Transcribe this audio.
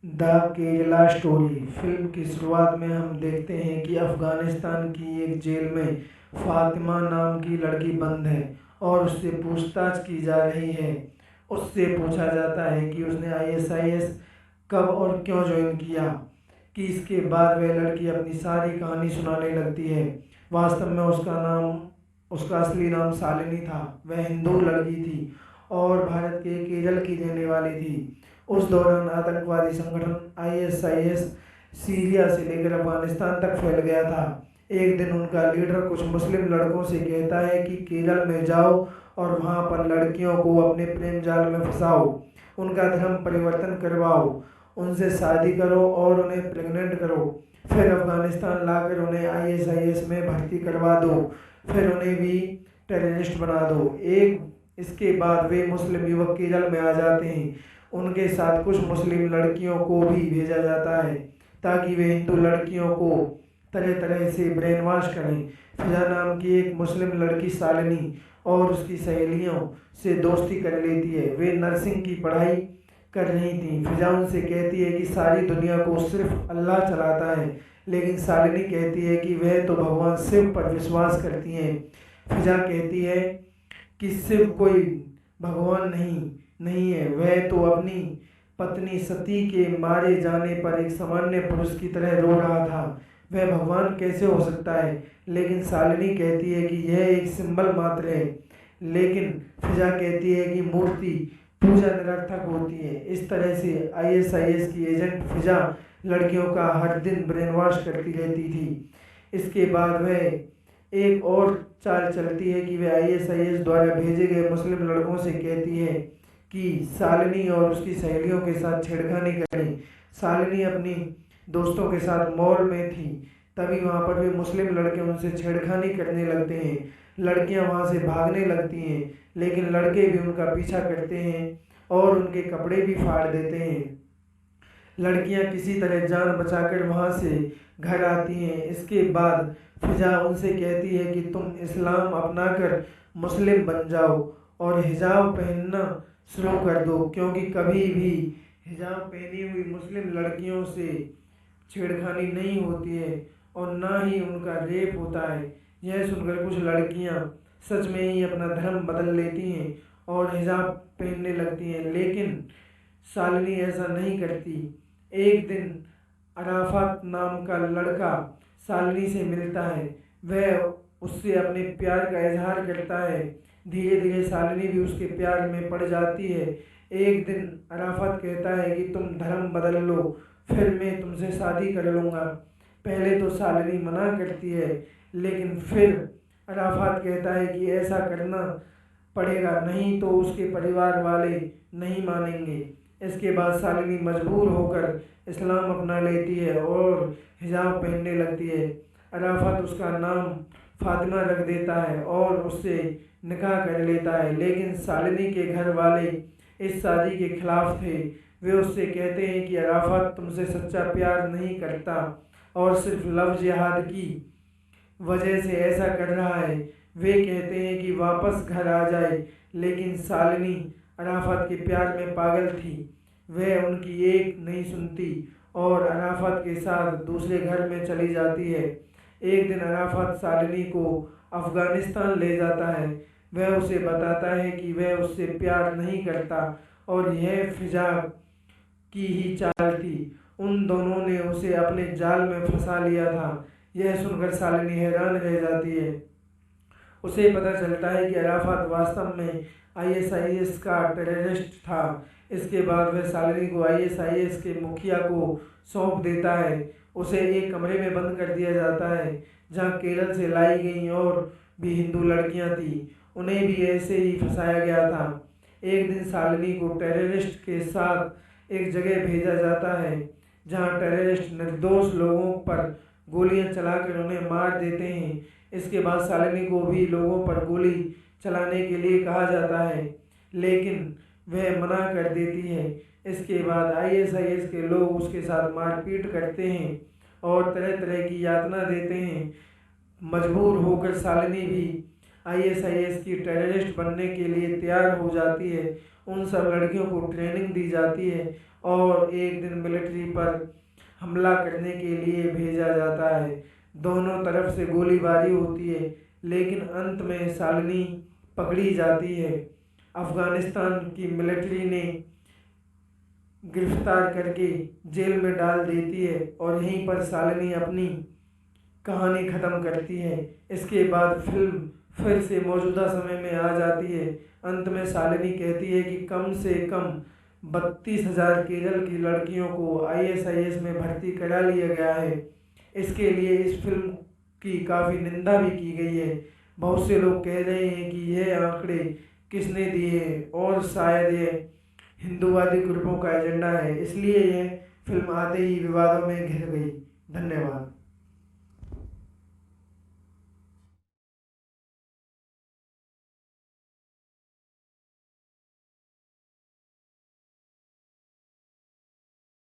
The Kerala story film की शुरुआत में हम देखते हैं कि अफ़गानिस्तान की एक जेल में फ़ातिमा नाम की लड़की बंद है और उससे पूछताछ की जा रही है। उससे पूछा जाता है कि उसने आईएसआईएस कब और क्यों ज्वाइन किया। कि इसके बाद वह लड़की अपनी सारी कहानी सुनाने लगती है। वास्तव में उसका असली नाम शालिनी था। वह हिंदू लड़की थी और भारत के केरल की रहने वाली थी। उस दौरान आतंकवादी संगठन आईएसआईएस सीरिया से लेकर अफगानिस्तान तक फैल गया था। एक दिन उनका लीडर कुछ मुस्लिम लड़कों से कहता है कि केरल में जाओ और वहां पर लड़कियों को अपने प्रेम जाल में फंसाओ, उनका धर्म परिवर्तन करवाओ, उनसे शादी करो और उन्हें प्रेग्नेंट करो, फिर अफगानिस्तान लाकर उन्हें आईएसआईएस में भर्ती करवा दो, फिर उन्हें भी टेररिस्ट बना दो। इसके बाद वे मुस्लिम युवक केरल में आ जाते हैं। उनके साथ कुछ मुस्लिम लड़कियों को भी भेजा जाता है ताकि वे हिंदू लड़कियों को तरह तरह से ब्रेन वॉश करें। फिजा नाम की एक मुस्लिम लड़की शालिनी और उसकी सहेलियों से दोस्ती कर लेती है। वे नर्सिंग की पढ़ाई कर रही थी। फिजा उनसे कहती है कि सारी दुनिया को सिर्फ अल्लाह चलाता है, लेकिन शालिनी कहती है कि वह तो भगवान शिव पर विश्वास करती हैं। फिजा कहती है कि शिव कोई भगवान नहीं है, वह तो अपनी पत्नी सती के मारे जाने पर एक सामान्य पुरुष की तरह रो रहा था, वह भगवान कैसे हो सकता है। लेकिन शालिनी कहती है कि यह एक सिंबल मात्र है। लेकिन फिजा कहती है कि मूर्ति पूजा निरर्थक होती है। इस तरह से आईएसआईएस की एजेंट फिजा लड़कियों का हर दिन ब्रेन वॉश करती रहती थी। इसके बाद वह एक और चाल चलती है कि वह आईएसआईएस द्वारा भेजे गए मुस्लिम लड़कों से कहती है कि शालिनी और उसकी सहेलियों के साथ छेड़खानी करें। शालिनी अपनी दोस्तों के साथ मॉल में थी, तभी वहाँ पर वे मुस्लिम लड़के उनसे छेड़खानी करने लगते हैं। लड़कियाँ वहाँ से भागने लगती हैं, लेकिन लड़के भी उनका पीछा करते हैं और उनके कपड़े भी फाड़ देते हैं। लड़कियां किसी तरह जान बचाकर वहां से घर आती हैं। इसके बाद फिजा उनसे कहती है कि तुम इस्लाम अपनाकर मुस्लिम बन जाओ और हिजाब पहनना शुरू कर दो, क्योंकि कभी भी हिजाब पहनी हुई मुस्लिम लड़कियों से छेड़खानी नहीं होती है और ना ही उनका रेप होता है। यह सुनकर कुछ लड़कियां सच में ही अपना धर्म बदल लेती हैं और हिजाब पहनने लगती हैं, लेकिन शालिनी ऐसा नहीं करती। एक दिन अराफात नाम का लड़का शालिनी से मिलता है। वह उससे अपने प्यार का इजहार करता है। धीरे धीरे शालिनी भी उसके प्यार में पड़ जाती है। एक दिन अराफात कहता है कि तुम धर्म बदल लो, फिर मैं तुमसे शादी कर लूँगा। पहले तो शालिनी मना करती है, लेकिन फिर अराफात कहता है कि ऐसा करना पड़ेगा, नहीं तो उसके परिवार वाले नहीं मानेंगे। इसके बाद शालिनी मजबूर होकर इस्लाम अपना लेती है और हिजाब पहनने लगती है। अराफात उसका नाम फातिमा रख देता है और उससे निकाह कर लेता है, लेकिन शालिनी के घर वाले इस शादी के खिलाफ थे। वे उससे कहते हैं कि अराफात तुमसे सच्चा प्यार नहीं करता और सिर्फ लव जिहाद की वजह से ऐसा कर रहा है। वे कहते हैं कि वापस घर आ जाए, लेकिन शालिनी अराफात के प्यार में पागल थी। वह उनकी एक नहीं सुनती और अराफात के साथ दूसरे घर में चली जाती है। एक दिन अराफात शालिनी को अफ़गानिस्तान ले जाता है। वह उसे बताता है कि वह उससे प्यार नहीं करता और यह फिजा की ही चाल थी। उन दोनों ने उसे अपने जाल में फंसा लिया था। यह सुनकर शालिनी हैरान रह जाती है। उसे पता चलता है कि अराफात वास्तव में आईएसआईएस का टेररिस्ट था। इसके बाद वह शालिनी को आईएसआईएस के मुखिया को सौंप देता है। उसे एक कमरे में बंद कर दिया जाता है जहां केरल से लाई गई और भी हिंदू लड़कियां थीं। उन्हें भी ऐसे ही फंसाया गया था। एक दिन शालिनी को टेररिस्ट के साथ एक जगह भेजा जाता है जहां टेररिस्ट निर्दोष लोगों पर गोलियां चलाकर उन्हें मार देते हैं। इसके बाद शालिनी को भी लोगों पर गोली चलाने के लिए कहा जाता है, लेकिन वह मना कर देती है। इसके बाद आईएसआईएस के लोग उसके साथ मारपीट करते हैं और तरह तरह की यातना देते हैं। मजबूर होकर शालिनी भी आईएसआईएस की टेररिस्ट बनने के लिए तैयार हो जाती है। उन सब लड़कियों को ट्रेनिंग दी जाती है और एक दिन मिलिट्री पर हमला करने के लिए भेजा जाता है। दोनों तरफ से गोलीबारी होती है, लेकिन अंत में शालिनी पकड़ी जाती है। अफगानिस्तान की मिलिट्री ने गिरफ्तार करके जेल में डाल देती है और यहीं पर शालिनी अपनी कहानी ख़त्म करती है। इसके बाद फिल्म फिर से मौजूदा समय में आ जाती है। अंत में शालिनी कहती है कि कम से कम 32,000 केरल की लड़कियों को ISIS में भर्ती करा लिया गया है। इसके लिए इस फिल्म की काफ़ी निंदा भी की गई है। बहुत से लोग कह रहे हैं कि यह आंकड़े किसने दिए हैं और शायद यह हिंदूवादी ग्रुपों का एजेंडा है, इसलिए यह फिल्म आते ही विवादों में घिर गई। धन्यवाद।